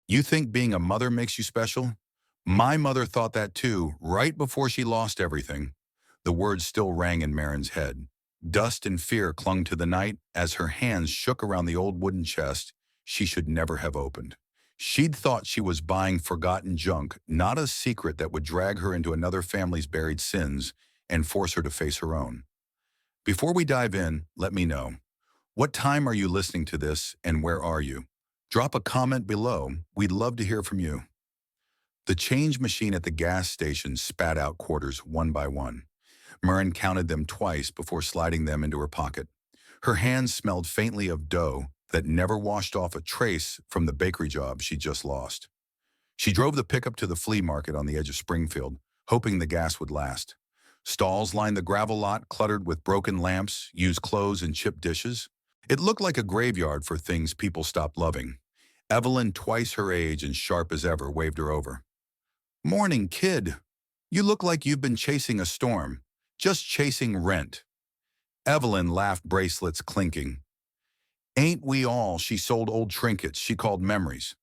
You think being a mother makes you special? My mother thought that too, right before she lost everything. The words still rang in Marin's head. Dust and fear clung to the night as her hands shook around the old wooden chest she should never have opened. She'd thought she was buying forgotten junk, not a secret that would drag her into another family's buried sins and force her to face her own. Before we dive in, let me know. What time are you listening to this and where are you? Drop a comment below. We'd love to hear from you. The change machine at the gas station spat out quarters one by one. Marin counted them twice before sliding them into her pocket. Her hands smelled faintly of dough that never washed off a trace from the bakery job she just lost. She drove the pickup to the flea market on the edge of Springfield, hoping the gas would last. Stalls lined the gravel lot, cluttered with broken lamps, used clothes, and chipped dishes. It looked like a graveyard for things people stopped loving. Evelyn, twice her age and sharp as ever, waved her over. "Morning, kid. You look like you've been chasing a storm. Just chasing rent." Evelyn laughed, bracelets clinking. "Ain't we all?" She sold old trinkets she called memories.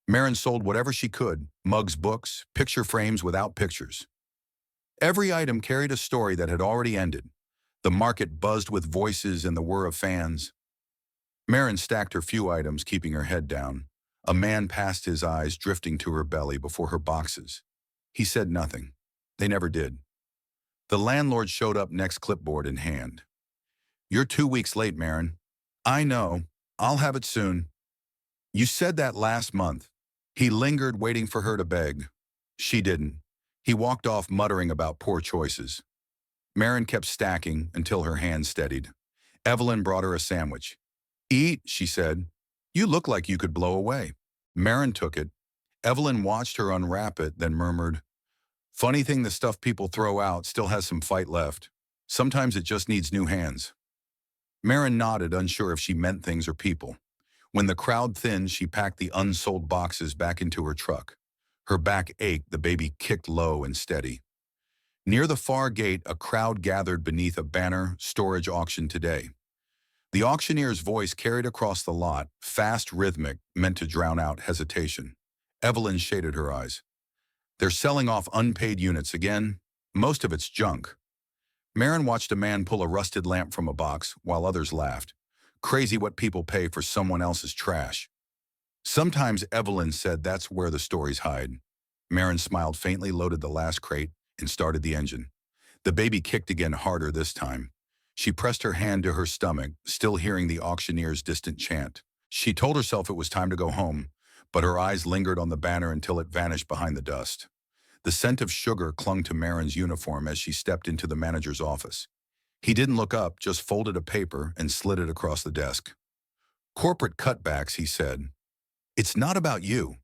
Marin sold whatever she could, mugs, books, picture frames without pictures. Every item carried a story that had already ended. The market buzzed with voices and the whir of fans. Marin stacked her few items, keeping her head down. A man passed, his eyes drifting to her belly before her boxes. He said nothing. They never did. The landlord showed up next, clipboard in hand. "You're 2 weeks late, Marin." "I know. I'll have it soon." "You said that last month." He lingered, waiting for her to beg. She didn't. He walked off, muttering about poor choices. Marin kept stacking until her hand steadied. Evelyn brought her a sandwich. "Eat," she said. "You look like you could blow away." Marin took it. Evelyn watched her unwrap it, then murmured, "Funny thing, the stuff people throw out still has some fight left. Sometimes it just needs new hands." Marin nodded, unsure if she meant things or people. When the crowd thinned, she packed the unsold boxes back into her truck. Her back ached, the baby kicked low and steady. Near the far gate, a crowd gathered beneath a banner, "Storage auction today." The auctioneer's voice carried across the lot, fast, rhythmic, meant to drown out hesitation. Evelyn shaded her eyes. "They're selling off unpaid units again. Most of it's junk." Marin watched a man pull a rusted lamp from a box, while others laughed. Crazy what people pay for someone else's trash. Sometimes, Evelyn said, that's where the stories hide. Marin smiled faintly, loaded the last crate, and started the engine. The baby kicked again, harder this time. She pressed her hand to her stomach, still hearing the auctioneer's distant chant. She told herself it was time to go home, but her eyes lingered on the banner until it vanished behind the dust. The scent of sugar clung to Marin's uniform as she stepped into the manager's office. He didn't look up, just folded a paper and slid it across the desk. "Corporate cutbacks," he said. "It's not about you."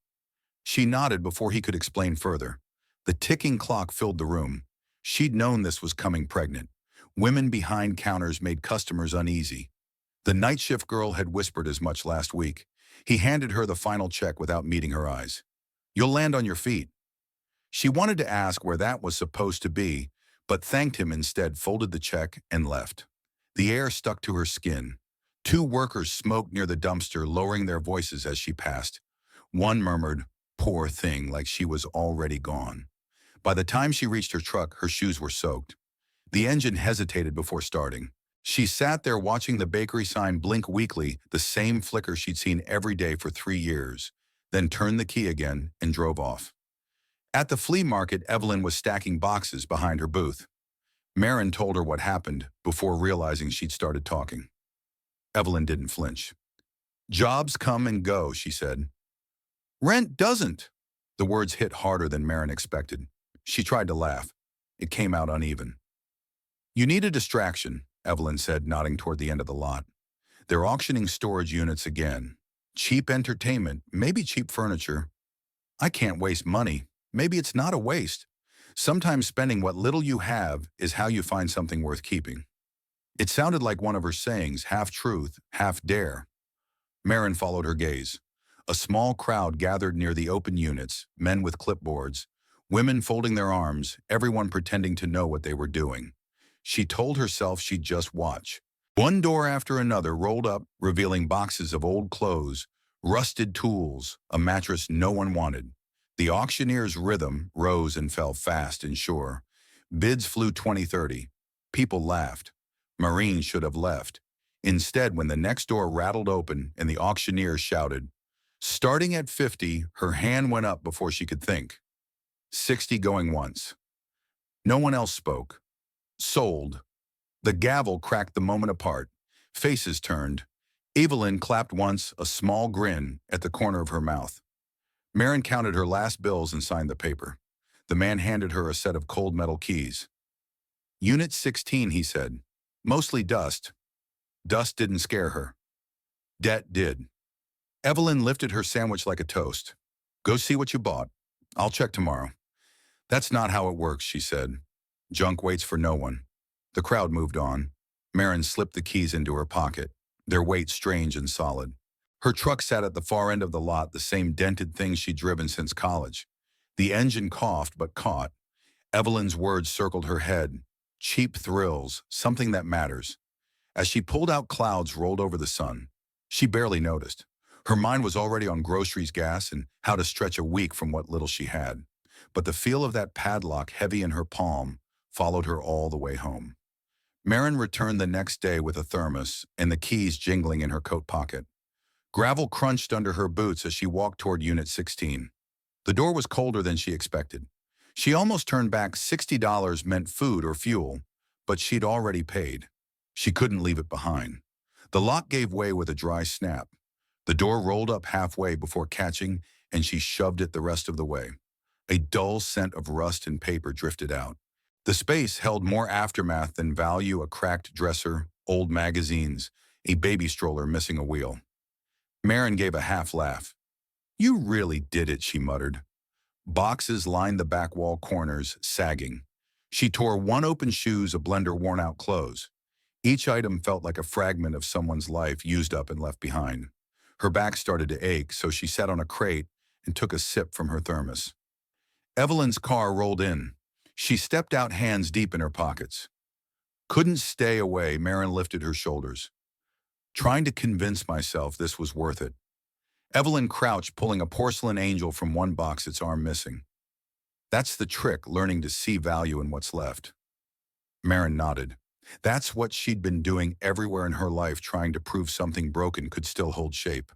She nodded before he could explain further. The ticking clock filled the room. She'd known this was coming, pregnant. Women behind counters made customers uneasy. The night shift girl had whispered as much last week. He handed her the final check without meeting her eyes. "You'll land on your feet." She wanted to ask where that was supposed to be, but thanked him instead, folded the check, and left. The air stuck to her skin. Two workers smoked near the dumpster, lowering their voices as she passed. One murmured, "Poor thing," like she was already gone. By the time she reached her truck, her shoes were soaked. The engine hesitated before starting. She sat there watching the bakery sign blink weakly, the same flicker she'd seen every day for 3 years, then turned the key again and drove off. At the flea market, Evelyn was stacking boxes behind her booth. Marin told her what happened before realizing she'd started talking. Evelyn didn't flinch. "Jobs come and go," she said. "Rent doesn't." The words hit harder than Marin expected. She tried to laugh. It came out uneven. "You need a distraction," Evelyn said, nodding toward the end of the lot. "They're auctioning storage units again. Cheap entertainment, maybe cheap furniture. I can't waste money. Maybe it's not a waste. Sometimes spending what little you have is how you find something worth keeping." It sounded like one of her sayings, half truth, half dare. Marin followed her gaze. A small crowd gathered near the open units, men with clipboards, women folding their arms, everyone pretending to know what they were doing. She told herself she'd just watch. One door after another rolled up, revealing boxes of old clothes, Rusted tools, a mattress no one wanted. The auctioneer's rhythm rose and fell fast and sure. Bids flew 20-30. People laughed. Marine should have left. Instead, when the next door rattled open and the auctioneer shouted, starting at 50, her hand went up before she could think. 60 going once. No one else spoke. Sold. The gavel cracked the moment apart. Faces turned. Evelyn clapped once, a small grin at the corner of her mouth. Marin counted her last bills and signed the paper. The man handed her a set of cold metal keys. Unit 16, he said. Mostly dust. Dust didn't scare her. Debt did. Evelyn lifted her sandwich like a toast. Go see what you bought. I'll check tomorrow. That's not how it works, she said. Junk waits for no one. The crowd moved on. Marin slipped the keys into her pocket, their weight strange and solid. Her truck sat at the far end of the lot, the same dented thing she'd driven since college. The engine coughed but caught. Evelyn's words circled her head. Cheap thrills, something that matters. As she pulled out, clouds rolled over the sun. She barely noticed. Her mind was already on groceries, gas, and how to stretch a week from what little she had. But the feel of that padlock heavy in her palm followed her all the way home. Marin returned the next day with a thermos and the keys jingling in her coat pocket. Gravel crunched under her boots as she walked toward Unit 16. The door was colder than she expected. She almost turned back. $60 meant food or fuel, but she'd already paid. She couldn't leave it behind. The lock gave way with a dry snap. The door rolled up halfway before catching, and she shoved it the rest of the way. A dull scent of rust and paper drifted out. The space held more aftermath than value: a cracked dresser, old magazines, a baby stroller missing a wheel. Marin gave a half laugh. You really did it, she muttered. Boxes lined the back wall corners, sagging. She tore one open shoes, a blender, worn out clothes. Each item felt like a fragment of someone's life used up and left behind. Her back started to ache, so she sat on a crate and took a sip from her thermos. Evelyn's car rolled in. She stepped out, hands deep in her pockets. Couldn't stay away. Marin lifted her shoulders. Trying to convince myself this was worth it. Evelyn crouched, pulling a porcelain angel from one box, its arm missing. That's the trick, learning to see value in what's left. Marin nodded. That's what she'd been doing everywhere in her life, trying to prove something broken could still hold shape.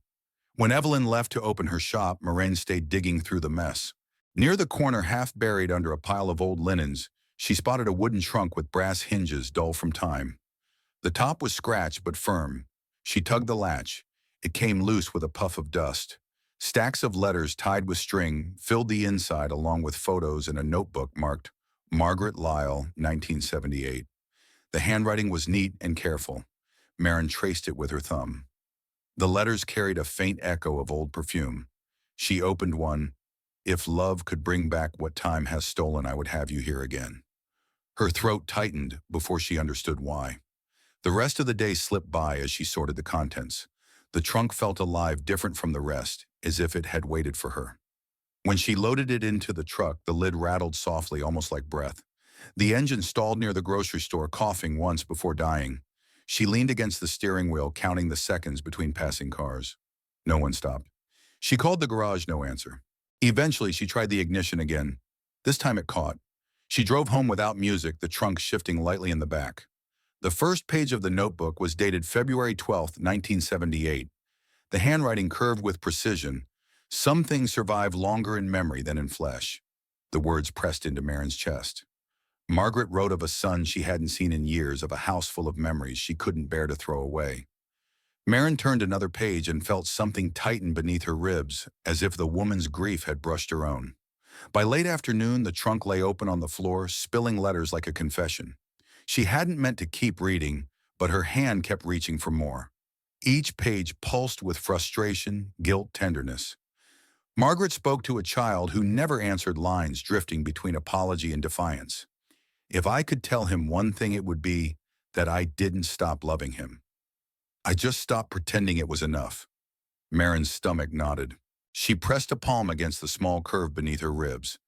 When Evelyn left to open her shop, Marin stayed digging through the mess. Near the corner, half buried under a pile of old linens, she spotted a wooden trunk with brass hinges, dull from time. The top was scratched but firm. She tugged the latch. It came loose with a puff of dust. Stacks of letters tied with string filled the inside, along with photos and a notebook marked Margaret Lyle, 1978. The handwriting was neat and careful. Marin traced it with her thumb. The letters carried a faint echo of old perfume. She opened one. If love could bring back what time has stolen, I would have you here again. Her throat tightened before she understood why. The rest of the day slipped by as she sorted the contents. The trunk felt alive, different from the rest, as if it had waited for her. When she loaded it into the truck, the lid rattled softly, almost like breath. The engine stalled near the grocery store, coughing once before dying. She leaned against the steering wheel, counting the seconds between passing cars. No one stopped. She called the garage, no answer. Eventually, she tried the ignition again. This time it caught. She drove home without music, the trunk shifting lightly in the back. The first page of the notebook was dated February 12, 1978. The handwriting curved with precision. Some things survive longer in memory than in flesh. The words pressed into Marin's chest. Margaret wrote of a son she hadn't seen in years, of a house full of memories she couldn't bear to throw away. Marin turned another page and felt something tighten beneath her ribs, as if the woman's grief had brushed her own. By late afternoon, the trunk lay open on the floor, spilling letters like a confession. She hadn't meant to keep reading, but her hand kept reaching for more. Each page pulsed with frustration, guilt, tenderness. Margaret spoke to a child who never answered lines, drifting between apology and defiance. If I could tell him one thing, it would be that I didn't stop loving him. I just stopped pretending it was enough. Marin's stomach knotted. She pressed a palm against the small curve beneath her ribs.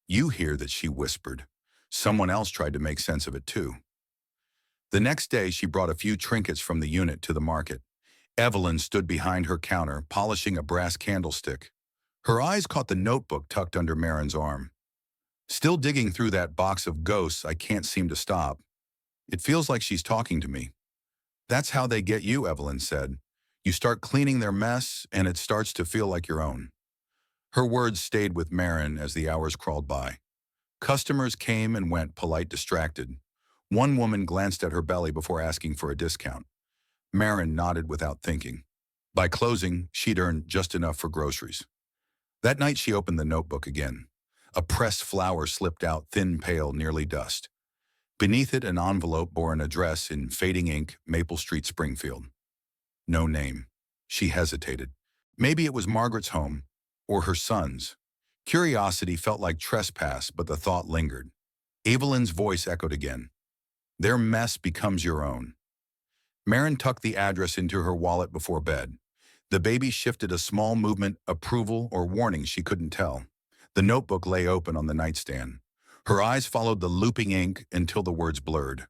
You hear that, she whispered. Someone else tried to make sense of it too. The next day, she brought a few trinkets from the unit to the market. Evelyn stood behind her counter, polishing a brass candlestick. Her eyes caught the notebook tucked under Marin's arm. Still digging through that box of ghosts, I can't seem to stop. It feels like she's talking to me. That's how they get you, Evelyn said. You start cleaning their mess, and it starts to feel like your own. Her words stayed with Marin as the hours crawled by. Customers came and went, polite, distracted. One woman glanced at her belly before asking for a discount. Marin nodded without thinking. By closing, she'd earned just enough for groceries. That night she opened the notebook again. A pressed flower slipped out, thin, pale, nearly dust. Beneath it, an envelope bore an address in fading ink, Maple Street, Springfield. No name. She hesitated. Maybe it was Margaret's home, or her son's. Curiosity felt like trespass, but the thought lingered. Evelyn's voice echoed again. Their mess becomes your own. Marin tucked the address into her wallet before bed. The baby shifted a small movement, approval or warning she couldn't tell. The notebook lay open on the nightstand. Her eyes followed the looping ink until the words blurred.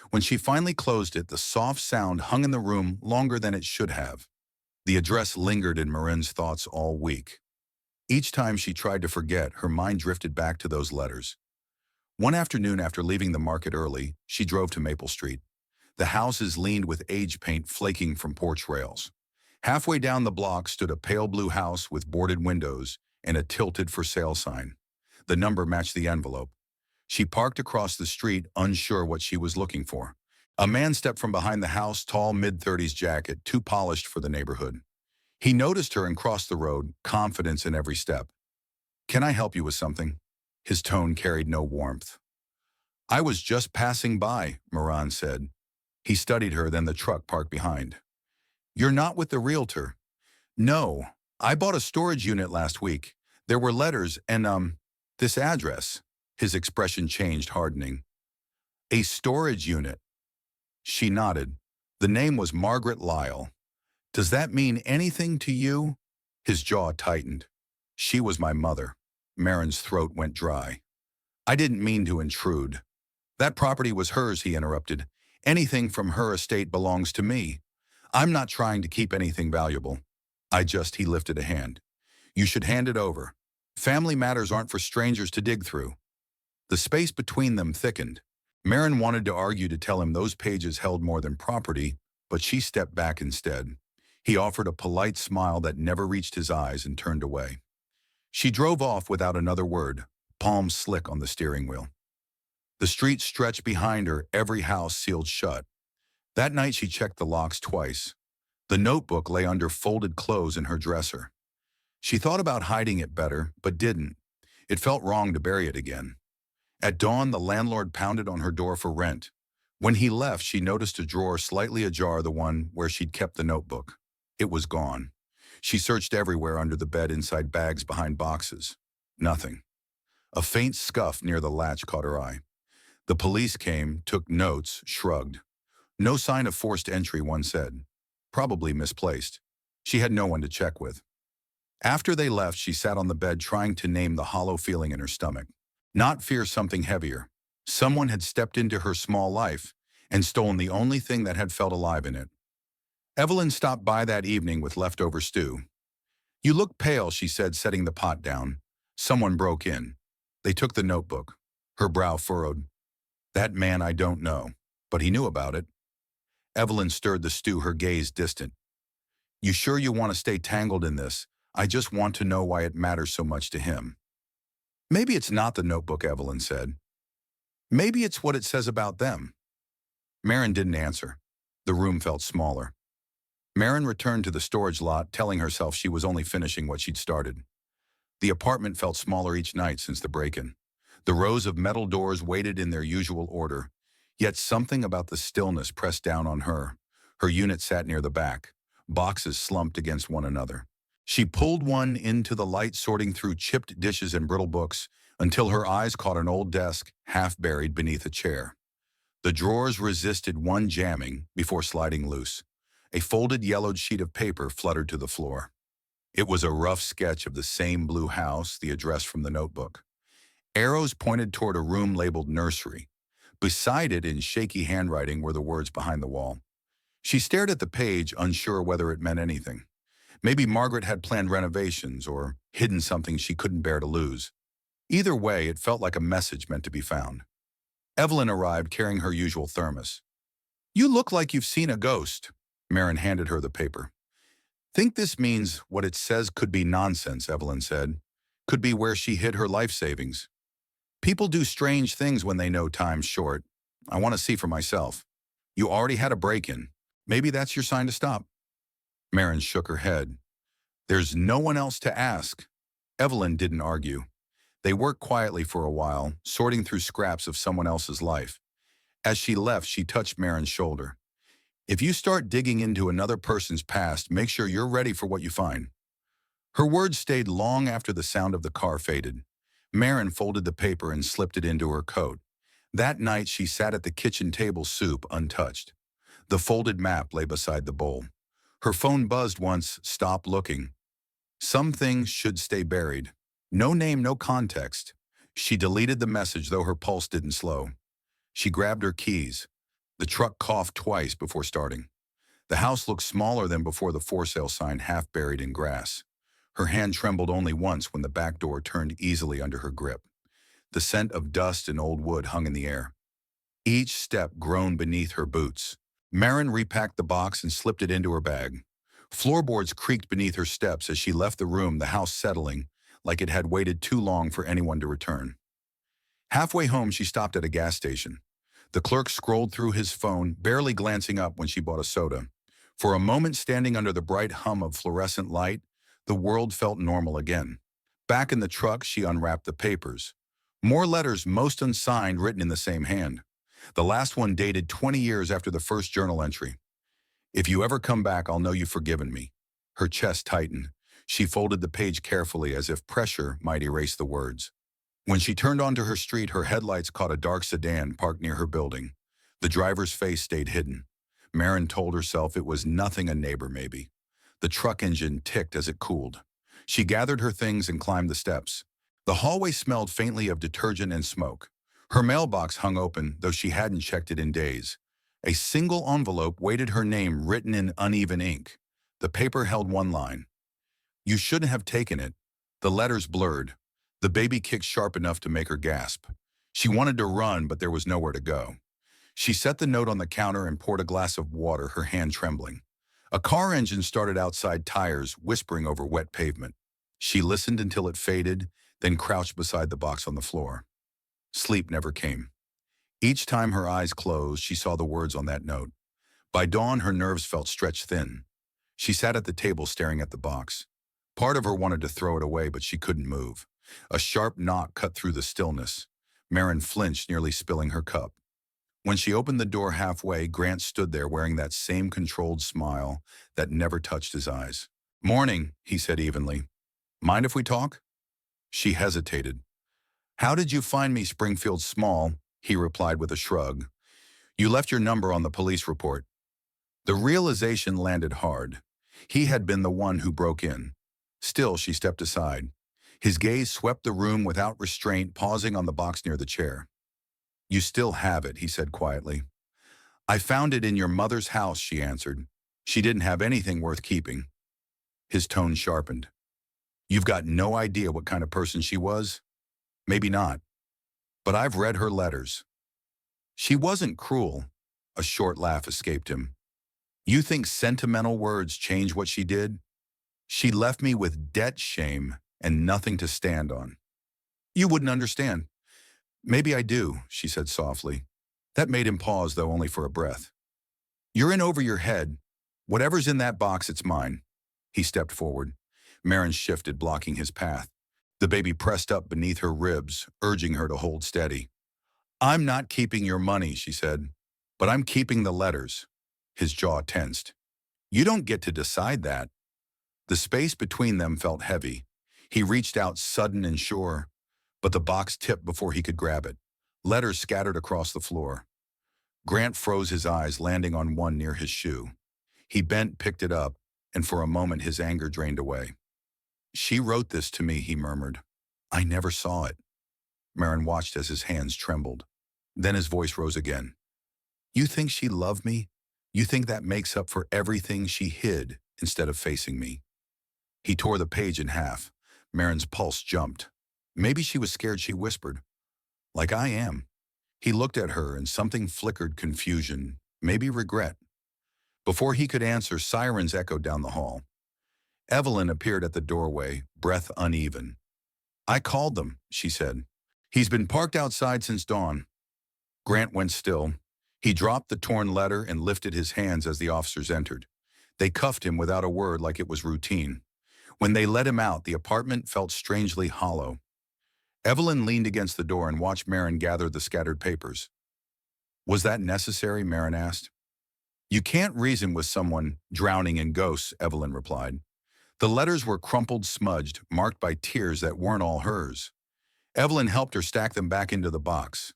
When she finally closed it, the soft sound hung in the room longer than it should have. The address lingered in Marin's thoughts all week. Each time she tried to forget, her mind drifted back to those letters. One afternoon after leaving the market early, she drove to Maple Street. The houses leaned with age paint flaking from porch rails. Halfway down the block stood a pale blue house with boarded windows and a tilted for sale sign. The number matched the envelope. She parked across the street, unsure what she was looking for. A man stepped from behind the house, tall, mid-30s jacket, too polished for the neighborhood. He noticed her and crossed the road, confidence in every step. "Can I help you with something?" His tone carried no warmth. "I was just passing by," Moran said. He studied her, then the truck parked behind. "You're not with the realtor?" "No. I bought a storage unit last week. There were letters and, this address." His expression changed, hardening. "A storage unit." She nodded. "The name was Margaret Lyle. Does that mean anything to you?" His jaw tightened. "She was my mother." Marin's throat went dry. "I didn't mean to intrude." "That property was hers," he interrupted. "Anything from her estate belongs to me. I'm not trying to keep anything valuable. He lifted a hand. "You should hand it over. Family matters aren't for strangers to dig through." The space between them thickened. Marin wanted to argue to tell him those pages held more than property, but she stepped back instead. He offered a polite smile that never reached his eyes and turned away. She drove off without another word, palms slick on the steering wheel. The street stretched behind her, every house sealed shut. That night she checked the locks twice. The notebook lay under folded clothes in her dresser. She thought about hiding it better, but didn't. It felt wrong to bury it again. At dawn, the landlord pounded on her door for rent. When he left, she noticed a drawer slightly ajar, the one where she'd kept the notebook. It was gone. She searched everywhere, under the bed, inside bags, behind boxes. Nothing. A faint scuff near the latch caught her eye. The police came, took notes, shrugged. No sign of forced entry, one said. Probably misplaced. She had no one to check with. After they left, she sat on the bed trying to name the hollow feeling in her stomach. Not fear something heavier. Someone had stepped into her small life and stolen the only thing that had felt alive in it. Evelyn stopped by that evening with leftover stew. "You look pale," she said, setting the pot down. Someone broke in. They took the notebook. Her brow furrowed. "That man I don't know, but he knew about it." Evelyn stirred the stew, her gaze distant. "You sure you want to stay tangled in this? I just want to know why it matters so much to him." "Maybe it's not the notebook," Evelyn said. "Maybe it's what it says about them." Marin didn't answer. The room felt smaller. Marin returned to the storage lot, telling herself she was only finishing what she'd started. The apartment felt smaller each night since the break-in. The rows of metal doors waited in their usual order, yet something about the stillness pressed down on her. Her unit sat near the back. Boxes slumped against one another. She pulled one into the light, sorting through chipped dishes and brittle books, until her eyes caught an old desk, half buried beneath a chair. The drawers resisted one jamming before sliding loose. A folded, yellowed sheet of paper fluttered to the floor. It was a rough sketch of the same blue house, the address from the notebook. Arrows pointed toward a room labeled nursery. Beside it, in shaky handwriting, were the words behind the wall. She stared at the page, unsure whether it meant anything. Maybe Margaret had planned renovations or hidden something she couldn't bear to lose. Either way, it felt like a message meant to be found. Evelyn arrived carrying her usual thermos. "You look like you've seen a ghost." Marin handed her the paper. "Think this means what it says could be nonsense," Evelyn said. "Could be where she hid her life savings. People do strange things when they know time's short. I want to see for myself. You already had a break-in. Maybe that's your sign to stop." Marin shook her head. "There's no one else to ask." Evelyn didn't argue. They worked quietly for a while, sorting through scraps of someone else's life. As she left, she touched Marin's shoulder. "If you start digging into another person's past, make sure you're ready for what you find." Her words stayed long after the sound of the car faded. Marin folded the paper and slipped it into her coat. That night, she sat at the kitchen table, soup untouched. The folded map lay beside the bowl. Her phone buzzed once. "Stop looking." Some things should stay buried. No name, no context. She deleted the message, though her pulse didn't slow. She grabbed her keys. The truck coughed twice before starting. The house looked smaller than before the for sale sign, half buried in grass. Her hand trembled only once when the back door turned easily under her grip. The scent of dust and old wood hung in the air. Each step groaned beneath her boots. Marin repacked the box and slipped it into her bag. Floorboards creaked beneath her steps as she left the room, the house settling, like it had waited too long for anyone to return. Halfway home, she stopped at a gas station. The clerk scrolled through his phone, barely glancing up when she bought a soda. For a moment, standing under the bright hum of fluorescent light, the world felt normal again. Back in the truck, she unwrapped the papers. More letters, most unsigned, written in the same hand. The last one dated 20 years after the first journal entry. "If you ever come back, I'll know you've forgiven me." Her chest tightened. She folded the page carefully, as if pressure might erase the words. When she turned onto her street, her headlights caught a dark sedan parked near her building. The driver's face stayed hidden. Marin told herself it was nothing, a neighbor maybe. The truck engine ticked as it cooled. She gathered her things and climbed the steps. The hallway smelled faintly of detergent and smoke. Her mailbox hung open, though she hadn't checked it in days. A single envelope waited, her name written in uneven ink. The paper held one line. "You shouldn't have taken it." The letters blurred. The baby kicked sharp enough to make her gasp. She wanted to run, but there was nowhere to go. She set the note on the counter and poured a glass of water, her hand trembling. A car engine started outside, tires whispering over wet pavement. She listened until it faded, then crouched beside the box on the floor. Sleep never came. Each time her eyes closed, she saw the words on that note. By dawn, her nerves felt stretched thin. She sat at the table staring at the box. Part of her wanted to throw it away, but she couldn't move. A sharp knock cut through the stillness. Marin flinched, nearly spilling her cup. When she opened the door halfway, Grant stood there wearing that same controlled smile that never touched his eyes. "Morning," he said evenly. "Mind if we talk?" She hesitated. "How did you find me, Springfield Small?" he replied with a shrug. "You left your number on the police report." The realization landed hard. He had been the one who broke in. Still, she stepped aside. His gaze swept the room without restraint, pausing on the box near the chair. "You still have it," he said quietly. "I found it in your mother's house," she answered. "She didn't have anything worth keeping." His tone sharpened. "You've got no idea what kind of person she was?" "Maybe not. But I've read her letters." "She wasn't cruel." A short laugh escaped him. "You think sentimental words change what she did? She left me with debt shame and nothing to stand on." "You wouldn't understand." "Maybe I do," she said softly. That made him pause, though only for a breath. "You're in over your head. Whatever's in that box, it's mine." He stepped forward. Marin shifted, blocking his path. The baby pressed up beneath her ribs, urging her to hold steady. "I'm not keeping your money," she said, "but I'm keeping the letters." His jaw tensed. "You don't get to decide that." The space between them felt heavy. He reached out, sudden and sure, but the box tipped before he could grab it. Letters scattered across the floor. Grant froze, his eyes landing on one near his shoe. He bent, picked it up, and for a moment his anger drained away. "She wrote this to me," he murmured. "I never saw it." Marin watched as his hands trembled. Then his voice rose again. "You think she loved me? You think that makes up for everything she hid instead of facing me?" He tore the page in half. Marin's pulse jumped. Maybe she was scared, she whispered. "Like I am." He looked at her and something flickered, confusion, maybe regret. Before he could answer, sirens echoed down the hall. Evelyn appeared at the doorway, breath uneven. "I called them," she said. "He's been parked outside since dawn." Grant went still. He dropped the torn letter and lifted his hands as the officers entered. They cuffed him without a word, like it was routine. When they let him out, the apartment felt strangely hollow. Evelyn leaned against the door and watched Marin gather the scattered papers. "Was that necessary?" Marin asked. "You can't reason with someone drowning in ghosts," Evelyn replied. The letters were crumpled, smudged, marked by tears that weren't all hers. Evelyn helped her stack them back into the box.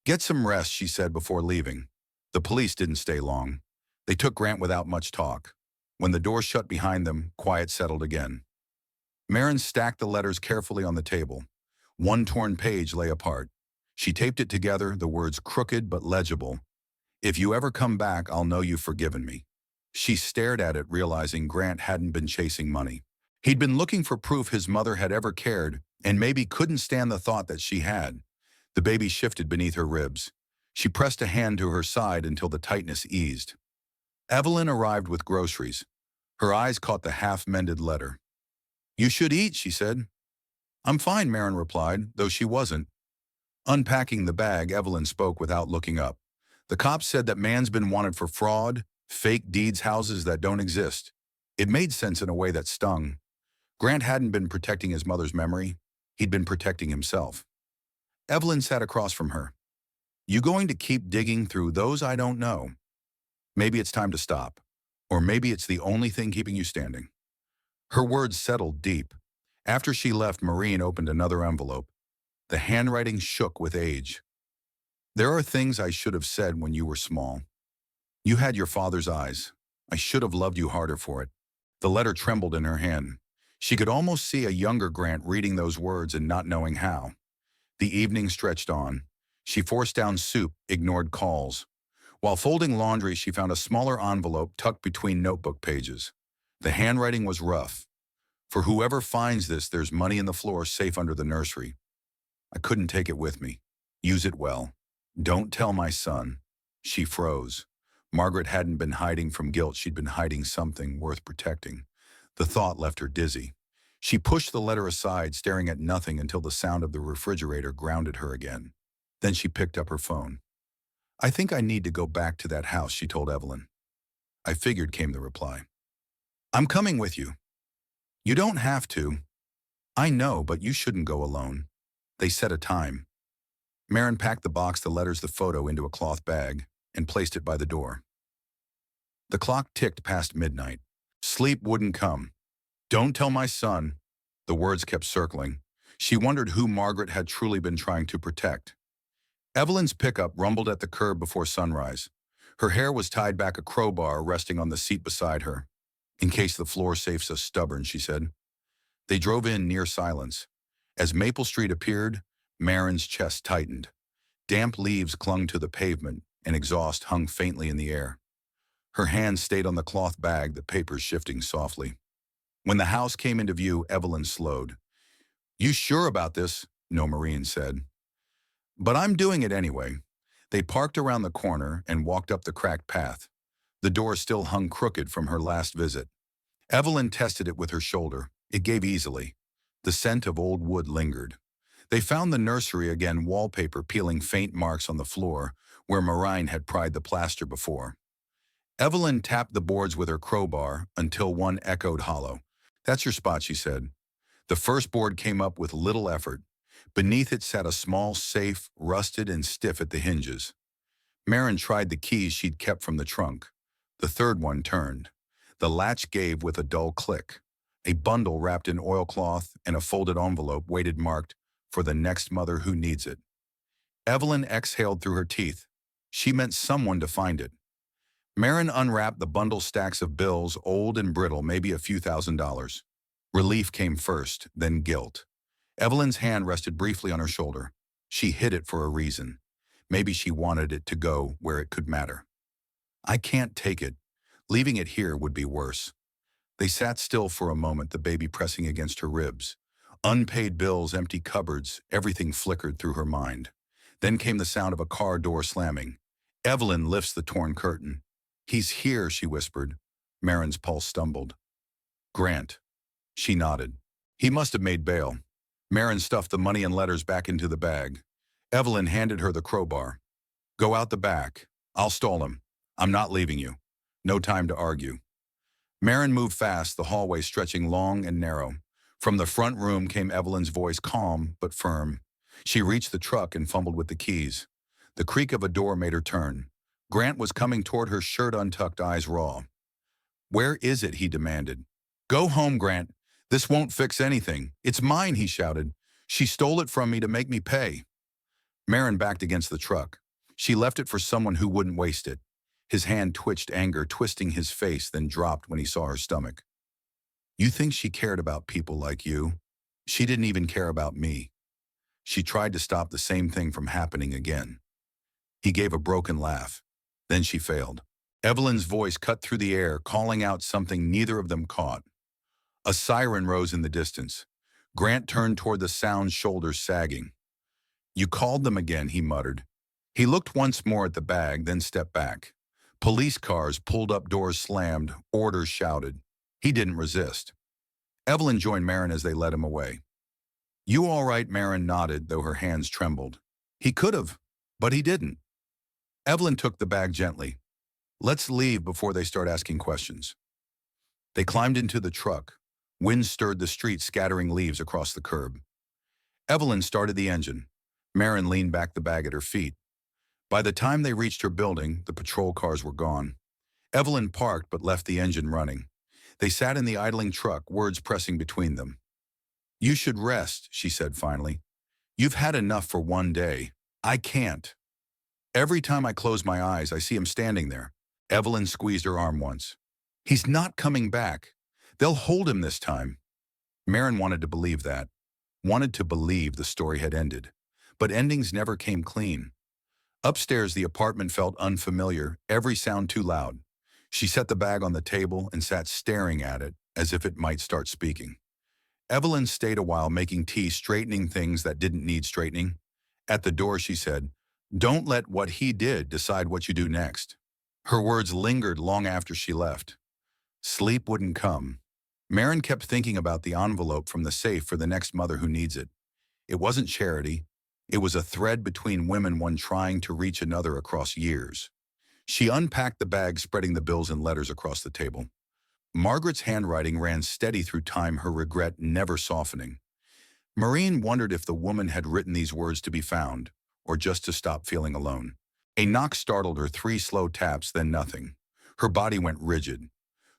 "Get some rest," she said before leaving. The police didn't stay long. They took Grant without much talk. When the door shut behind them, quiet settled again. Marin stacked the letters carefully on the table. One torn page lay apart. She taped it together, the words crooked but legible. "If you ever come back, I'll know you've forgiven me." She stared at it, realizing Grant hadn't been chasing money. He'd been looking for proof his mother had ever cared, and maybe couldn't stand the thought that she had. The baby shifted beneath her ribs. She pressed a hand to her side until the tightness eased. Evelyn arrived with groceries. Her eyes caught the half-mended letter. "You should eat," she said. "I'm fine," Marin replied, though she wasn't. Unpacking the bag, Evelyn spoke without looking up. "The cops said that man's been wanted for fraud, fake deeds, houses that don't exist." It made sense in a way that stung. Grant hadn't been protecting his mother's memory. He'd been protecting himself. Evelyn sat across from her. "You going to keep digging through those? I don't know. Maybe it's time to stop. Or maybe it's the only thing keeping you standing." Her words settled deep. After she left, Maureen opened another envelope. The handwriting shook with age. "There are things I should have said when you were small. You had your father's eyes. I should have loved you harder for it." The letter trembled in her hand. She could almost see a younger Grant reading those words and not knowing how. The evening stretched on. She forced down soup, ignored calls. While folding laundry, she found a smaller envelope tucked between notebook pages. The handwriting was rough. "For whoever finds this, there's money in the floor safe under the nursery. I couldn't take it with me. Use it well. Don't tell my son." She froze. Margaret hadn't been hiding from guilt. She'd been hiding something worth protecting. The thought left her dizzy. She pushed the letter aside, staring at nothing until the sound of the refrigerator grounded her again. Then she picked up her phone. "I think I need to go back to that house," she told Evelyn. "I figured," came the reply. "I'm coming with you." "You don't have to." "I know, but you shouldn't go alone." They set a time. Marin packed the box, the letters, the photo into a cloth bag and placed it by the door. The clock ticked past midnight. Sleep wouldn't come. "Don't tell my son." The words kept circling. She wondered who Margaret had truly been trying to protect. Evelyn's pickup rumbled at the curb before sunrise. Her hair was tied back, a crowbar resting on the seat beside her. "In case the floor safe's so stubborn," she said. They drove in near silence. As Maple Street appeared, Marin's chest tightened. Damp leaves clung to the pavement, and exhaust hung faintly in the air. Her hand stayed on the cloth bag, the papers shifting softly. When the house came into view, Evelyn slowed. "You sure about this?" No, Maureen said. "But I'm doing it anyway." They parked around the corner and walked up the cracked path. The door still hung crooked from her last visit. Evelyn tested it with her shoulder. It gave easily. The scent of old wood lingered. They found the nursery again, wallpaper peeling faint marks on the floor where Marine had pried the plaster before. Evelyn tapped the boards with her crowbar until one echoed hollow. "That's your spot," she said. The first board came up with little effort. Beneath it sat a small safe, rusted and stiff at the hinges. Marin tried the keys she'd kept from the trunk. The third one turned. The latch gave with a dull click. A bundle wrapped in oilcloth and a folded envelope waited, marked, "For the next mother who needs it." Evelyn exhaled through her teeth. She meant someone to find it. Marin unwrapped the bundle, stacks of bills, old and brittle, maybe a few $1,000s. Relief came first, then guilt. Evelyn's hand rested briefly on her shoulder. She hid it for a reason. Maybe she wanted it to go where it could matter. I can't take it. Leaving it here would be worse. They sat still for a moment, the baby pressing against her ribs. Unpaid bills, empty cupboards, everything flickered through her mind. Then came the sound of a car door slamming. Evelyn lifts the torn curtain. "He's here," she whispered. Marin's pulse stumbled. "Grant." She nodded. "He must have made bail." Marin stuffed the money and letters back into the bag. Evelyn handed her the crowbar. "Go out the back. I'll stall him. I'm not leaving you." No time to argue. Marin moved fast, the hallway stretching long and narrow. From the front room came Evelyn's voice, calm but firm. She reached the truck and fumbled with the keys. The creak of a door made her turn. Grant was coming toward her, shirt untucked, eyes raw. "Where is it?" he demanded. "Go home, Grant. This won't fix anything. It's mine," he shouted. "She stole it from me to make me pay." Marin backed against the truck. She left it for someone who wouldn't waste it. His hand twitched, anger twisting his face, then dropped when he saw her stomach. "You think she cared about people like you? She didn't even care about me." She tried to stop the same thing from happening again. He gave a broken laugh. Then she failed. Evelyn's voice cut through the air, calling out something neither of them caught. A siren rose in the distance. Grant turned toward the sound, shoulders sagging. "You called them again," he muttered. He looked once more at the bag, then stepped back. Police cars pulled up, doors slammed, orders shouted. He didn't resist. Evelyn joined Marin as they led him away. "You all right?" Marin nodded, though her hands trembled. He could have, but he didn't. Evelyn took the bag gently. "Let's leave before they start asking questions." They climbed into the truck. Wind stirred the street, scattering leaves across the curb. Evelyn started the engine. Marin leaned back, the bag at her feet. By the time they reached her building, the patrol cars were gone. Evelyn parked but left the engine running. They sat in the idling truck, words pressing between them. "You should rest," she said finally. "You've had enough for one day. I can't. Every time I close my eyes, I see him standing there." Evelyn squeezed her arm once. "He's not coming back. They'll hold him this time." Marin wanted to believe that. Wanted to believe the story had ended. But endings never came clean. Upstairs, the apartment felt unfamiliar, every sound too loud. She set the bag on the table and sat staring at it, as if it might start speaking. Evelyn stayed a while, making tea, straightening things that didn't need straightening. At the door, she said, "Don't let what he did decide what you do next." Her words lingered long after she left. Sleep wouldn't come. Marin kept thinking about the envelope from the safe for the next mother who needs it. It wasn't charity. It was a thread between women, one trying to reach another across years. She unpacked the bag, spreading the bills and letters across the table. Margaret's handwriting ran steady through time, her regret never softening. Maureen wondered if the woman had written these words to be found, or just to stop feeling alone. A knock startled her, 3 slow taps, then nothing. Her body went rigid.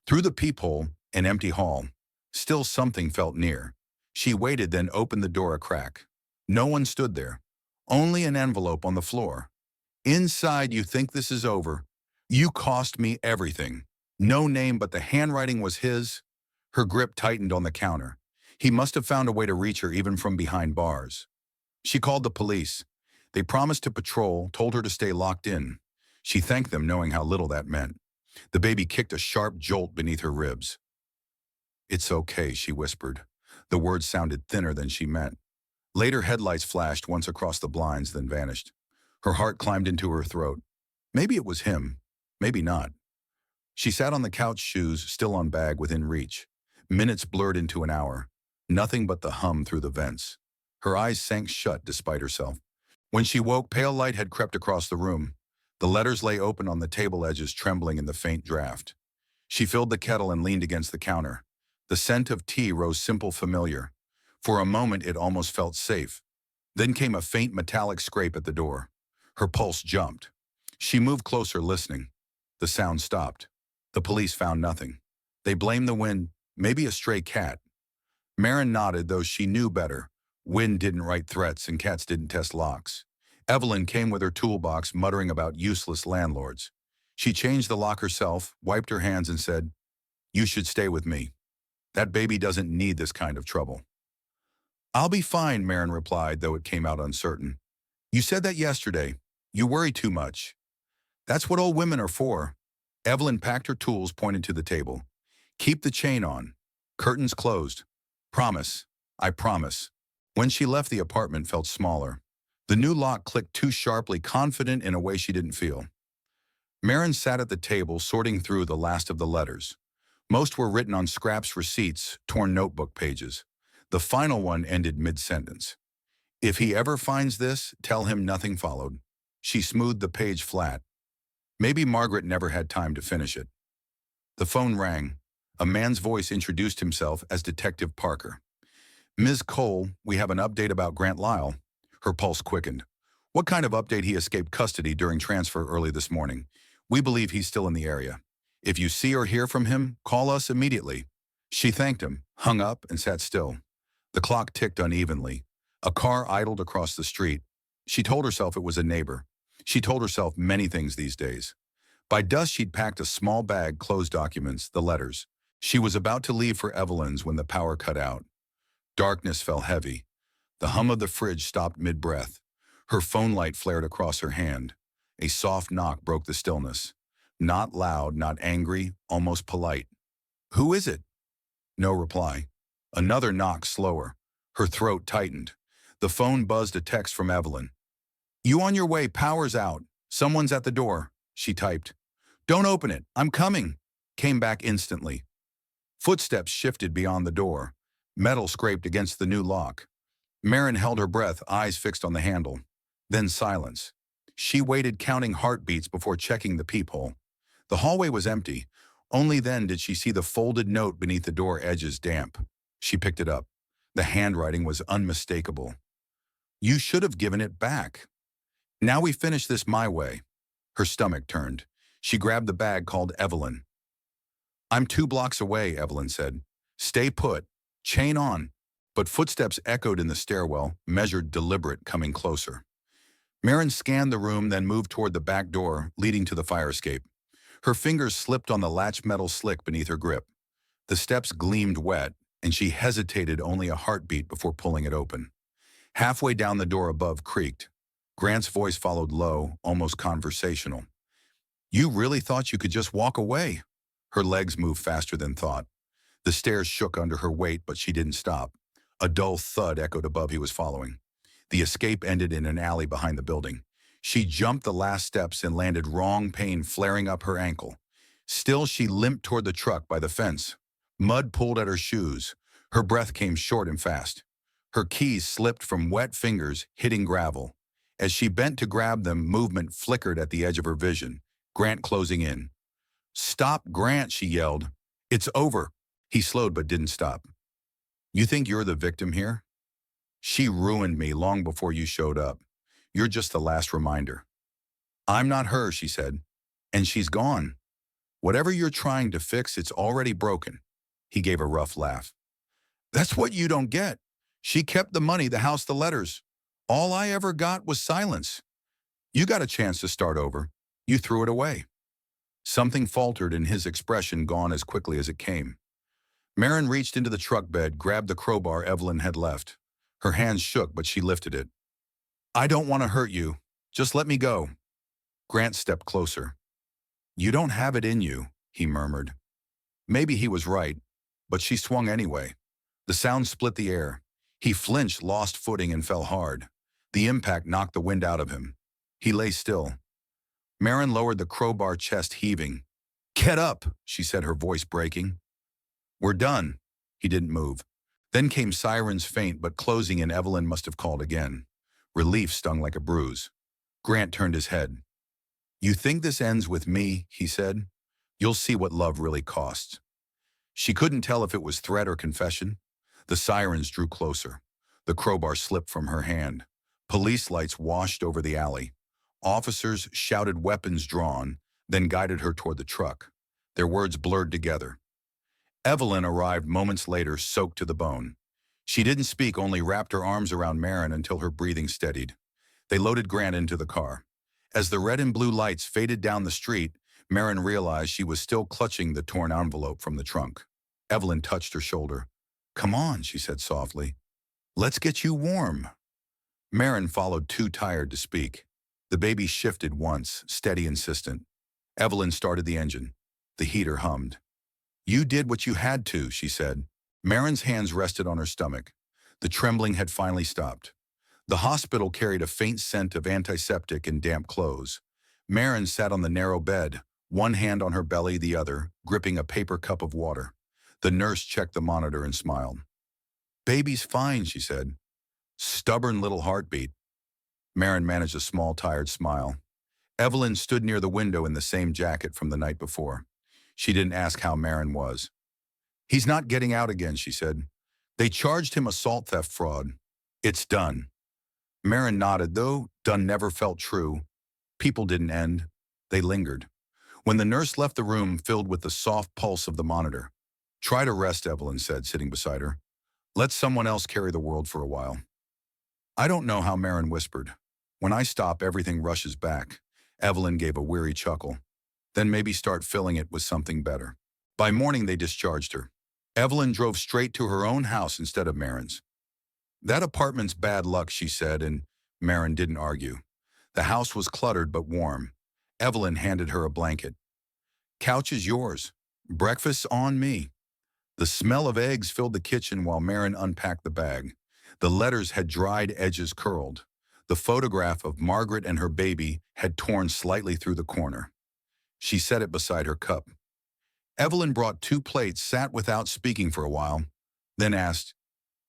Through the peephole, an empty hall. Still something felt near. She waited, then opened the door a crack. No one stood there. Only an envelope on the floor. Inside, "You think this is over? You cost me everything." No name, but the handwriting was his. Her grip tightened on the counter. He must have found a way to reach her even from behind bars. She called the police. They promised to patrol, told her to stay locked in. She thanked them, knowing how little that meant. The baby kicked a sharp jolt beneath her ribs. "It's okay," she whispered. The words sounded thinner than she meant. Later, headlights flashed once across the blinds, then vanished. Her heart climbed into her throat. Maybe it was him. Maybe not. She sat on the couch, shoes still on bag within reach. Minutes blurred into an hour. Nothing but the hum through the vents. Her eyes sank shut despite herself. When she woke, pale light had crept across the room. The letters lay open on the table edges, trembling in the faint draft. She filled the kettle and leaned against the counter. The scent of tea rose, simple, familiar. For a moment, it almost felt safe. Then came a faint metallic scrape at the door. Her pulse jumped. She moved closer, listening. The sound stopped. The police found nothing. They blamed the wind, maybe a stray cat. Marin nodded, though she knew better. Wind didn't write threats and cats didn't test locks. Evelyn came with her toolbox, muttering about useless landlords. She changed the lock herself, wiped her hands and said, "You should stay with me. That baby doesn't need this kind of trouble." "I'll be fine," Marin replied, though it came out uncertain. "You said that yesterday. You worry too much. That's what old women are for. Evelyn packed her tools, pointed to the table. Keep the chain on. Curtains closed. Promise. I promise. When she left, the apartment felt smaller. The new lock clicked too sharply, confident in a way she didn't feel. Marin sat at the table, sorting through the last of the letters. Most were written on scraps, receipts, torn notebook pages. The final one ended mid-sentence. If he ever finds this, tell him nothing followed. She smoothed the page flat. Maybe Margaret never had time to finish it. The phone rang. A man's voice introduced himself as Detective Parker. Ms. Cole, we have an update about Grant Lyle. Her pulse quickened. What kind of update? He escaped custody during transfer early this morning. We believe he's still in the area. If you see or hear from him, call us immediately. She thanked him, hung up, and sat still. The clock ticked unevenly. A car idled across the street. She told herself it was a neighbor. She told herself many things these days. By dusk, she'd packed a small bag, closed documents, the letters. She was about to leave for Evelyn's when the power cut out. Darkness fell heavy. The hum of the fridge stopped mid-breath. Her phone light flared across her hand. A soft knock broke the stillness. Not loud, not angry, almost polite. Who is it? No reply. Another knock, slower. Her throat tightened. The phone buzzed a text from Evelyn. You on your way, power's out. Someone's at the door, she typed. Don't open it, I'm coming, came back instantly. Footsteps shifted beyond the door. Metal scraped against the new lock. Marin held her breath, eyes fixed on the handle. Then silence. She waited, counting heartbeats before checking the peephole. The hallway was empty. Only then did she see the folded note beneath the door edges damp. She picked it up. The handwriting was unmistakable. You should have given it back. Now we finish this my way. Her stomach turned. She grabbed the bag, called Evelyn. I'm 2 blocks away, Evelyn said. Stay put. Chain on. But footsteps echoed in the stairwell, measured, deliberate, coming closer. Marin scanned the room, then moved toward the back door, leading to the fire escape. Her fingers slipped on the latch, metal slick beneath her grip. The steps gleamed wet, and she hesitated only a heartbeat before pulling it open. Halfway down, the door above creaked. Grant's voice followed, low, almost conversational. You really thought you could just walk away? Her legs moved faster than thought. The stairs shook under her weight, but she didn't stop. A dull thud echoed above. He was following. The escape ended in an alley behind the building. She jumped the last steps and landed wrong, pain flaring up her ankle. Still, she limped toward the truck by the fence. Mud pulled at her shoes. Her breath came short and fast. Her keys slipped from wet fingers, hitting gravel. As she bent to grab them, movement flickered at the edge of her vision. Grant closing in. Stop, Grant, she yelled. It's over. He slowed but didn't stop. You think you're the victim here? She ruined me long before you showed up. You're just the last reminder. I'm not her, she said. And she's gone. Whatever you're trying to fix, it's already broken. He gave a rough laugh. That's what you don't get. She kept the money, the house, the letters. All I ever got was silence. You got a chance to start over. You threw it away. Something faltered in his expression, gone as quickly as it came. Marin reached into the truck bed, grabbed the crowbar Evelyn had left. Her hands shook, but she lifted it. I don't want to hurt you. Just let me go. Grant stepped closer. You don't have it in you, he murmured. Maybe he was right, but she swung anyway. The sound split the air. He flinched, lost footing, and fell hard. The impact knocked the wind out of him. He lay still. Marin lowered the crowbar, chest heaving. Get up, she said, her voice breaking. We're done. He didn't move. Then came sirens, faint but closing, and Evelyn must have called again. Relief stung like a bruise. Grant turned his head. You think this ends with me, he said. You'll see what love really costs. She couldn't tell if it was threat or confession. The sirens drew closer. The crowbar slipped from her hand. Police lights washed over the alley. Officers shouted, weapons drawn, then guided her toward the truck. Their words blurred together. Evelyn arrived moments later, soaked to the bone. She didn't speak, only wrapped her arms around Marin until her breathing steadied. They loaded Grant into the car. As the red and blue lights faded down the street, Marin realized she was still clutching the torn envelope from the trunk. Evelyn touched her shoulder. Come on, she said softly. Let's get you warm. Marin followed, too tired to speak. The baby shifted once, steady, insistent. Evelyn started the engine. The heater hummed. "You did what you had to," she said. Marin's hands rested on her stomach. The trembling had finally stopped. The hospital carried a faint scent of antiseptic and damp clothes. Marin sat on the narrow bed, one hand on her belly, the other, gripping a paper cup of water. The nurse checked the monitor and smiled. "Baby's fine," she said. "Stubborn little heartbeat." Marin managed a small, tired smile. Evelyn stood near the window in the same jacket from the night before. She didn't ask how Marin was. "He's not getting out again," she said. "They charged him assault theft fraud. It's done." Marin nodded, though done never felt true. People didn't end. They lingered. When the nurse left the room filled with the soft pulse of the monitor, "Try to rest," Evelyn said, sitting beside her. "Let someone else carry the world for a while." "I don't know how," Marin whispered. "When I stop, everything rushes back." Evelyn gave a weary chuckle. "Then maybe start filling it with something better." By morning, they discharged her. Evelyn drove straight to her own house instead of Marin's. "That apartment's bad luck," she said, and Marin didn't argue. The house was cluttered but warm. Evelyn handed her a blanket. "Couch is yours. Breakfast's on me." The smell of eggs filled the kitchen while Marin unpacked the bag. The letters had dried edges curled. The photograph of Margaret and her baby had torn slightly through the corner. She set it beside her cup. Evelyn brought 2 plates, sat without speaking for a while, then asked,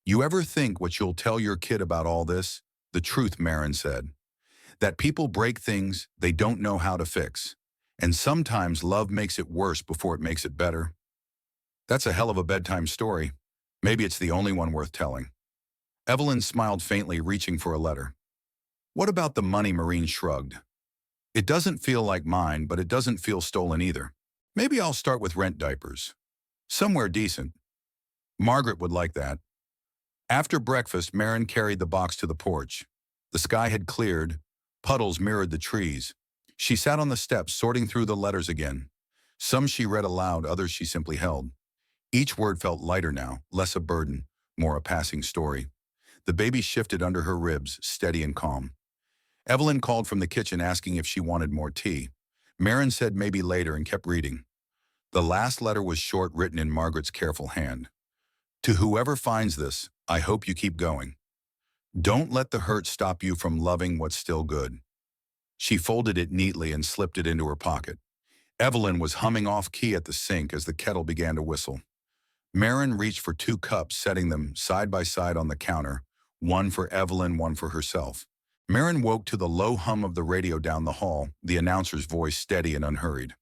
"You ever think what you'll tell your kid about all this?" "The truth," Marin said. "That people break things they don't know how to fix. And sometimes love makes it worse before it makes it better." "That's a hell of a bedtime story. Maybe it's the only one worth telling." Evelyn smiled faintly, reaching for a letter. "What about the money?" Maureen shrugged. "It doesn't feel like mine, but it doesn't feel stolen either. Maybe I'll start with rent diapers. Somewhere decent. Margaret would like that." After breakfast, Marin carried the box to the porch. The sky had cleared. Puddles mirrored the trees. She sat on the steps, sorting through the letters again. Some she read aloud, others she simply held. Each word felt lighter now, less a burden, more a passing story. The baby shifted under her ribs, steady and calm. Evelyn called from the kitchen asking if she wanted more tea. Marin said maybe later and kept reading. The last letter was short, written in Margaret's careful hand. "To whoever finds this, I hope you keep going. Don't let the hurt stop you from loving what's still good." She folded it neatly and slipped it into her pocket. Evelyn was humming off-key at the sink as the kettle began to whistle. Marin reached for 2 cups, setting them side by side on the counter, one for Evelyn, one for herself. Marin woke to the low hum of the radio down the hall, the announcer's voice steady and unhurried.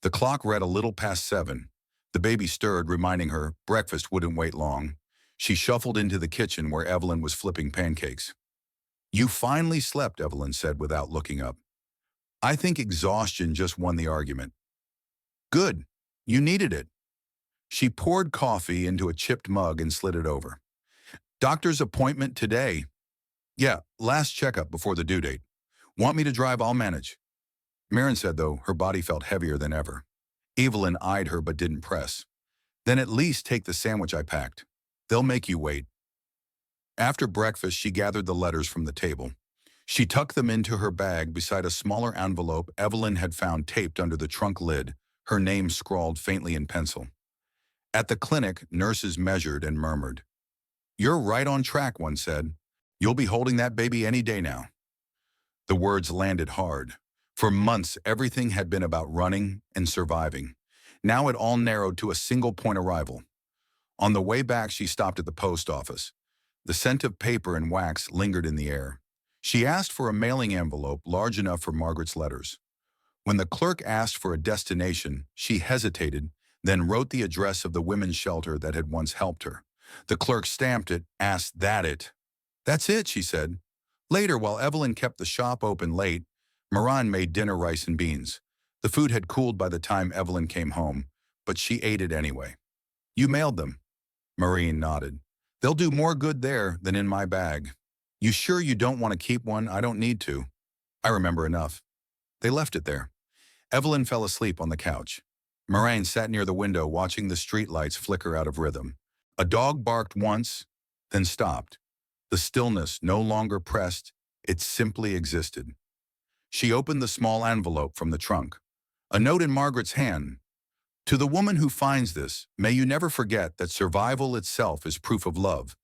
The clock read a little past 7. The baby stirred, reminding her breakfast wouldn't wait long. She shuffled into the kitchen where Evelyn was flipping pancakes. "You finally slept," Evelyn said without looking up. "I think exhaustion just won the argument." "Good. You needed it." She poured coffee into a chipped mug and slid it over. "Doctor's appointment today." "Yeah, last checkup before the due date. Want me to drive? I'll manage." Marin said, though, her body felt heavier than ever. Evelyn eyed her but didn't press. "Then at least take the sandwich I packed. They'll make you wait." After breakfast, she gathered the letters from the table. She tucked them into her bag beside a smaller envelope Evelyn had found taped under the trunk lid, her name scrawled faintly in pencil. At the clinic, nurses measured and murmured. "You're right on track," one said. "You'll be holding that baby any day now." The words landed hard. For months, everything had been about running and surviving. Now it all narrowed to a single point: arrival. On the way back, she stopped at the post office. The scent of paper and wax lingered in the air. She asked for a mailing envelope large enough for Margaret's letters. When the clerk asked for a destination, she hesitated, then wrote the address of the women's shelter that had once helped her. The clerk stamped it, asked that it. "That's it," she said. Later, while Evelyn kept the shop open late, Moran made dinner: rice and beans. The food had cooled by the time Evelyn came home, but she ate it anyway. "You mailed them?" Maureen nodded. "They'll do more good there than in my bag." "You sure you don't want to keep one?" "I don't need to. I remember enough." They left it there. Evelyn fell asleep on the couch. Moraine sat near the window watching the streetlights flicker out of rhythm. A dog barked once, then stopped. The stillness no longer pressed, it simply existed. She opened the small envelope from the trunk. A note in Margaret's hand. To the woman who finds this, may you never forget that survival itself is proof of love.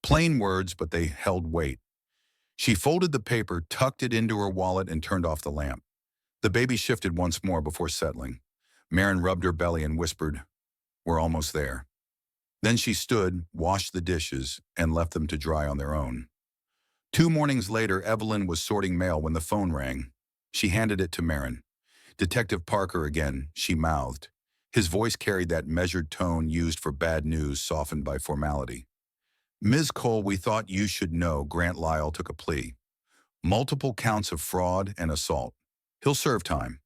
Plain words, but they held weight. She folded the paper, tucked it into her wallet, and turned off the lamp. The baby shifted once more before settling. Marin rubbed her belly and whispered, "We're almost there." Then she stood, washed the dishes, and left them to dry on their own. 2 mornings later, Evelyn was sorting mail when the phone rang. She handed it to Marin. "Detective Parker again," she mouthed. His voice carried that measured tone used for bad news softened by formality. "Ms. Cole, we thought you should know Grant Lyle took a plea. Multiple counts of fraud and assault. He'll serve time."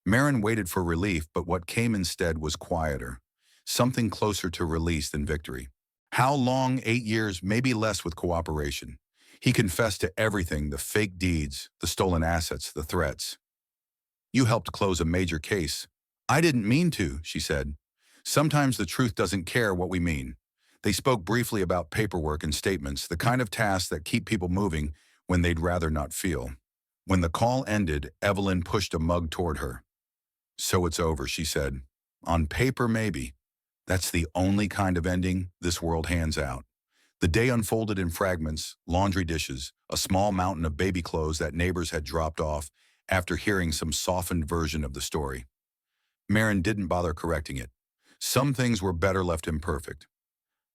Marin waited for relief, but what came instead was quieter. Something closer to release than victory. How long? 8 years, maybe less with cooperation. He confessed to everything, the fake deeds, the stolen assets, the threats. "You helped close a major case." "I didn't mean to," she said. "Sometimes the truth doesn't care what we mean." They spoke briefly about paperwork and statements, the kind of tasks that keep people moving when they'd rather not feel. When the call ended, Evelyn pushed a mug toward her. "So it's over," she said. "On paper, maybe. That's the only kind of ending this world hands out." The day unfolded in fragments, laundry dishes, a small mountain of baby clothes that neighbors had dropped off after hearing some softened version of the story. Marin didn't bother correcting it. Some things were better left imperfect.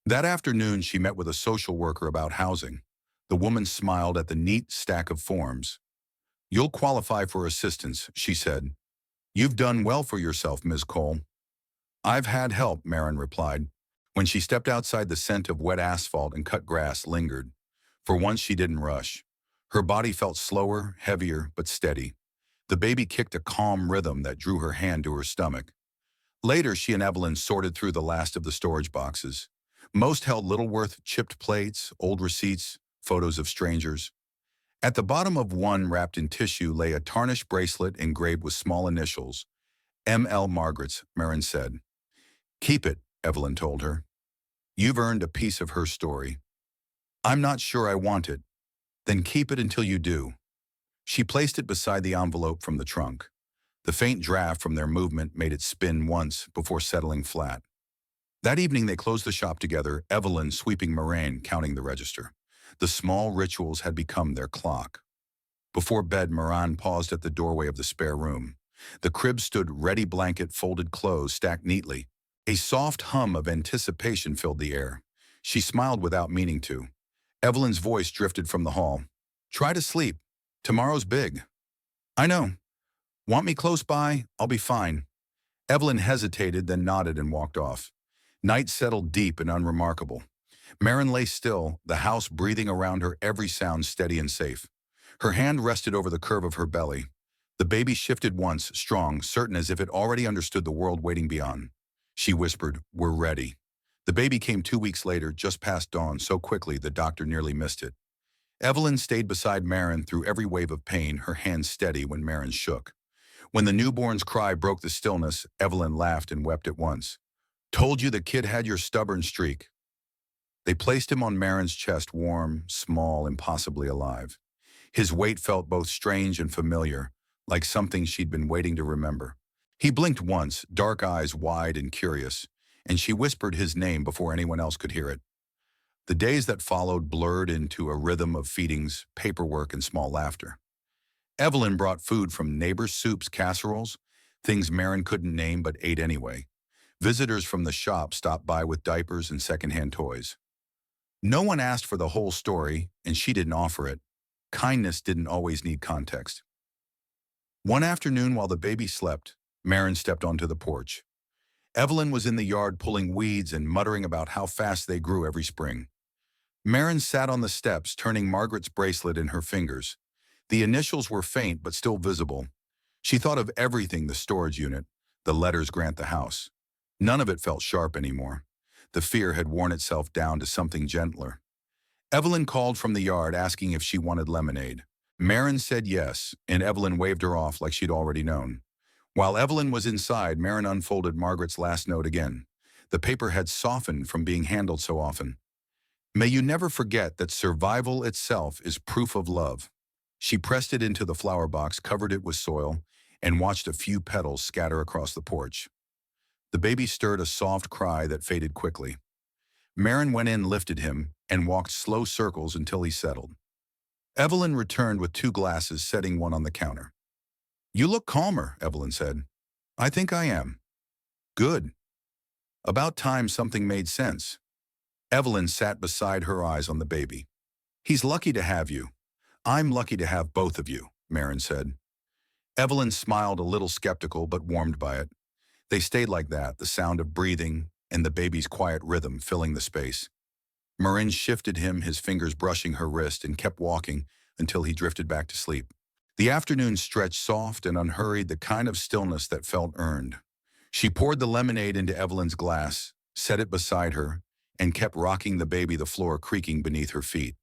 That afternoon, she met with a social worker about housing. The woman smiled at the neat stack of forms. "You'll qualify for assistance," she said. "You've done well for yourself, Ms. Cole." "I've had help," Marin replied. When she stepped outside, the scent of wet asphalt and cut grass lingered. For once, she didn't rush. Her body felt slower, heavier, but steady. The baby kicked a calm rhythm that drew her hand to her stomach. Later, she and Evelyn sorted through the last of the storage boxes. Most held Littleworth chipped plates, old receipts, photos of strangers. At the bottom of one, wrapped in tissue, lay a tarnished bracelet engraved with small initials. "M.L. Margaret's," Marin said. "Keep it," Evelyn told her. "You've earned a piece of her story." "I'm not sure I want it." "Then keep it until you do." She placed it beside the envelope from the trunk. The faint draft from their movement made it spin once before settling flat. That evening they closed the shop together, Evelyn sweeping Moraine, counting the register. The small rituals had become their clock. Before bed, Moran paused at the doorway of the spare room. The crib stood ready, blanket, folded clothes stacked neatly. A soft hum of anticipation filled the air. She smiled without meaning to. Evelyn's voice drifted from the hall. "Try to sleep. Tomorrow's big." "I know. Want me close by? I'll be fine." Evelyn hesitated, then nodded and walked off. Night settled deep and unremarkable. Marin lay still, the house breathing around her, every sound steady and safe. Her hand rested over the curve of her belly. The baby shifted once, strong, certain as if it already understood the world waiting beyond. She whispered, "We're ready." The baby came 2 weeks later, just past dawn, so quickly the doctor nearly missed it. Evelyn stayed beside Marin through every wave of pain, her hands steady when Marin shook. When the newborn's cry broke the stillness, Evelyn laughed and wept at once. "Told you the kid had your stubborn streak." They placed him on Marin's chest, warm, small, impossibly alive. His weight felt both strange and familiar, like something she'd been waiting to remember. He blinked once, dark eyes wide and curious, and she whispered his name before anyone else could hear it. The days that followed blurred into a rhythm of feedings, paperwork, and small laughter. Evelyn brought food from neighbors' soups, casseroles, things Marin couldn't name but ate anyway. Visitors from the shop stopped by with diapers and secondhand toys. No one asked for the whole story, and she didn't offer it. Kindness didn't always need context. One afternoon while the baby slept, Marin stepped onto the porch. Evelyn was in the yard pulling weeds and muttering about how fast they grew every spring. Marin sat on the steps, turning Margaret's bracelet in her fingers. The initials were faint but still visible. She thought of everything: the storage unit, the letters Grant the house. None of it felt sharp anymore. The fear had worn itself down to something gentler. Evelyn called from the yard asking if she wanted lemonade. Marin said yes, and Evelyn waved her off like she'd already known. While Evelyn was inside, Marin unfolded Margaret's last note again. The paper had softened from being handled so often. "May you never forget that survival itself is proof of love." She pressed it into the flower box, covered it with soil, and watched a few petals scatter across the porch. The baby stirred a soft cry that faded quickly. Marin went in, lifted him, and walked slow circles until he settled. Evelyn returned with 2 glasses, setting one on the counter. "You look calmer," Evelyn said. "I think I am." "Good. About time something made sense." Evelyn sat beside her, eyes on the baby. "He's lucky to have you." "I'm lucky to have both of you," Marin said. Evelyn smiled, a little skeptical but warmed by it. They stayed like that, the sound of breathing and the baby's quiet rhythm filling the space. Marin shifted him, his fingers brushing her wrist, and kept walking until he drifted back to sleep. The afternoon stretched soft and unhurried, the kind of stillness that felt earned. She poured the lemonade into Evelyn's glass, set it beside her, and kept rocking the baby, the floor creaking beneath her feet.